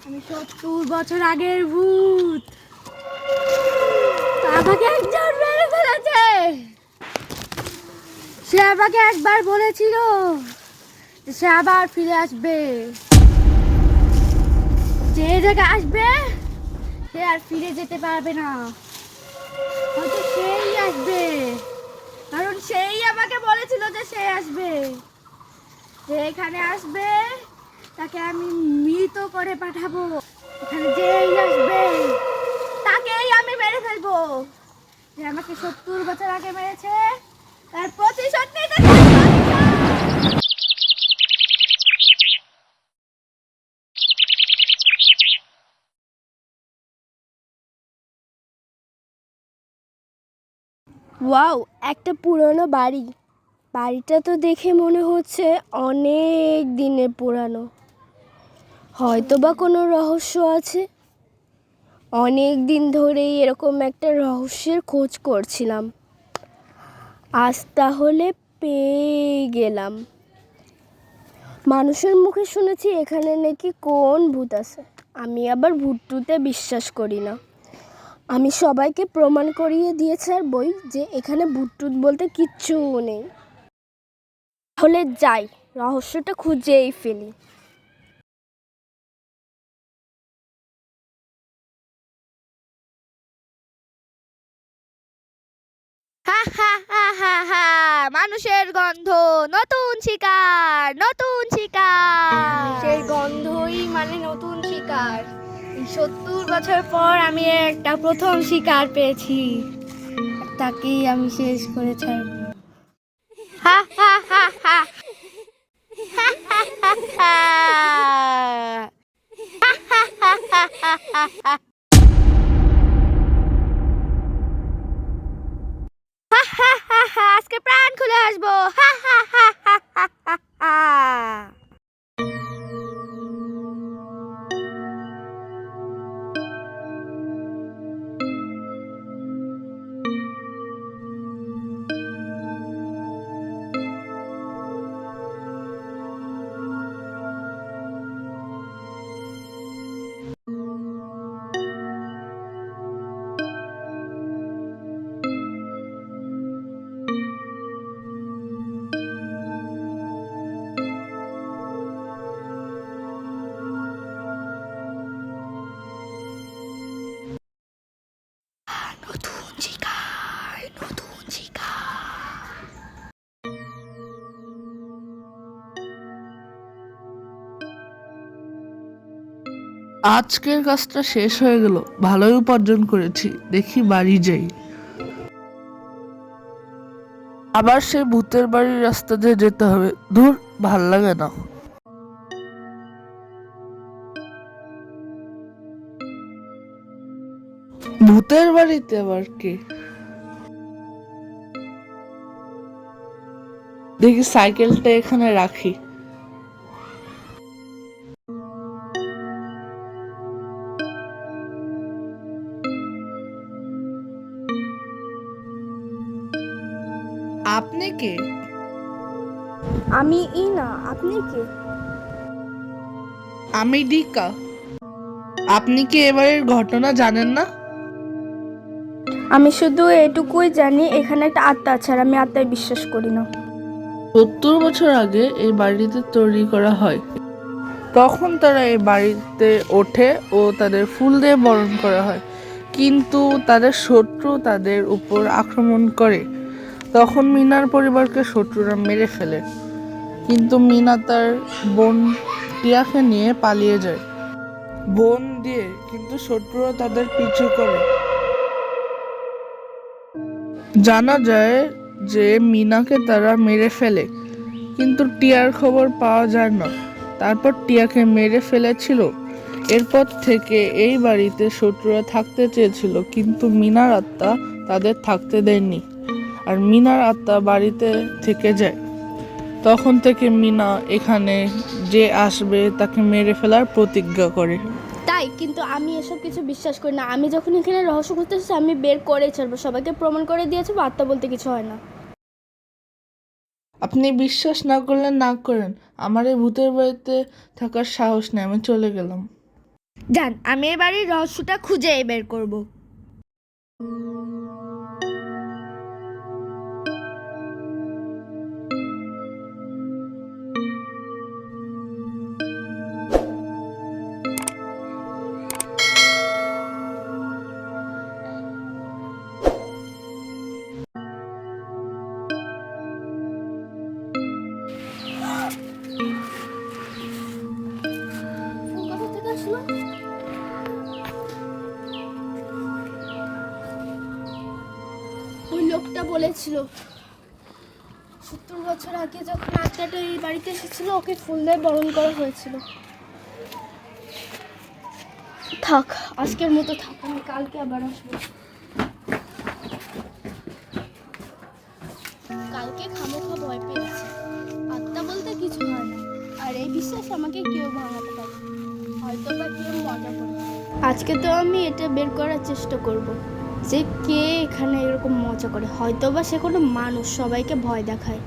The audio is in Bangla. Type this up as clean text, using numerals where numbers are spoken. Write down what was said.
আমি 70 বছর আগের ভূত। আমাকে একজন মেরে ফেলেছে। সে আমাকে একবার বলেছিল যে সে আবার ফিরে আসবে, যে জায়গায় আসবে সে আর ফিরে যেতে পারবে না। হয়তো সেই আসবে, কারণ সেই আমাকে বলেছিল যে সে আসবে, যে এখানে আসবে তাকে আমি মৃত করে পাঠাবো। এখানে যেই আসবে তাকেই আমি মেরে ফেলবো। যে আমাকে 70 বছর আগে মেরেছে তার প্রতিশোধ নিতে থাকবো। ওয়াও, একটা পুরনো বাড়ি। বাড়িটা তো দেখে মনে হচ্ছে অনেক দিনের পুরানো। হয়তো বা কোনো রহস্য আছে। অনেক দিন ধরেই এরকম একটা রহস্যের খোঁজ করছিলাম, আজ তাহলে পেয়ে গেলাম। মানুষের মুখে শুনেছি এখানে নাকি কোন ভূত আছে। আমি আবার ভূতটুতে বিশ্বাস করি না। আমি সবাইকে প্রমাণ করিয়ে দিয়েছি আর বই যে এখানে ভূত বলতে কিচ্ছু নেই। তাহলে যাই, রহস্যটা খুঁজেই ফেলি। হা হা হা হা হা, মানুষের গন্ধ, নতুন শিকার, নতুন শিকার। সেই গন্ধই মানে নতুন শিকার। 70 বছর পর আমি একটা প্রথম শিকার পেয়েছি, তাকেই আমি শেষ করে ছাড়বো। হা হা হা হা হা হা হা হা আজকে প্রাণ খুলে আসবো। হা হা হা হা হা হা হা। নতুন শিকার, নতুন শিকার। আজকের কাজটা শেষ হয়ে গেল, ভালোই উপার্জন করেছি। দেখি বাড়ি যাই। আবার সেই ভূতের বাড়ির রাস্তা দিয়ে যেতে হবে। ধুর, ভাল লাগে না। ভূতের বাড়িতে আবার কে? দেখি সাইকেলটা এখানে রাখি। আপনি কে? আমি ইনা, আপনি কে? আমি ডিকা। আপনি কি এবারের ঘটনা জানেন না? আমি শুধু এটুকুই জানি এখানে একটা আত্মা আছে, আর আমি আত্মায় বিশ্বাস করি না। 70 বছর আগে এই বাড়িতে তৈরি করা হয়। তখন তারা এই বাড়িতে ওঠে ও তাদের ফুল দিয়ে বরণ করা হয়, কিন্তু তাদের শত্রু তাদের উপর আক্রমণ করে। তখন মিনার পরিবারকে শত্রুরা মেরে ফেলে, কিন্তু মিনা তার বোন টিয়াকে নিয়ে পালিয়ে যায় বোন দিয়ে, কিন্তু শত্রুরা তাদের পিছু করে। জানা যায় যে মিনাকে তারা মেরে ফেলে, কিন্তু টিয়ার খবর পাওয়া যায় না। তারপর টিয়াকে মেরে ফেলেছিল। এরপর থেকে এই বাড়িতে শত্রুরা থাকতে চেয়েছিল, কিন্তু মিনার আত্মা তাদের থাকতে দেয়নি, আর মিনার আত্মা বাড়িতে থেকে যায়। তখন থেকে মিনা এখানে যে আসবে তাকে মেরে ফেলার প্রতিজ্ঞা করে। তাই, কিন্তু আমি এসব কিছু বিশ্বাস করি না। আমি যখন এখানে রহস্য করতেছি আমি বের করে ছাড়বো, সবাইকে প্রমাণ করে দিয়েছি আত্মা বলতে কিছু হয় না। আপনি বিশ্বাস না করলে না করেন, আমার এই ভূতের বাড়িতে থাকার সাহস নেই, আমি চলে গেলাম। যান, আমি এই বাড়ির রহস্যটা খুঁজে বের করব। কোথা থেকে আসলো? ওই লোকটা বলেছিল 70 বছর আগে যখন আত্মাটা এই বাড়িতে এসেছিল ওকে ফুল দিয়ে বরণ করা হয়েছিল। থাক, আজকের মতো থাক, আমি কালকে আবার আসবো। কালকে খামোখা ভয় পেয়েছি, আত্মা বলতে কিছু হয় না, আর এই বিশ্বাস আমাকে কেউ ভাঙাতে পারে, হয়তো বা কেউ মজা করে। আজকে তো আমি এটা বের করার চেষ্টা করব যে কে এখানে এরকম মজা করে, হয়তো বা সে কোনো মানুষ সবাইকে ভয় দেখায়।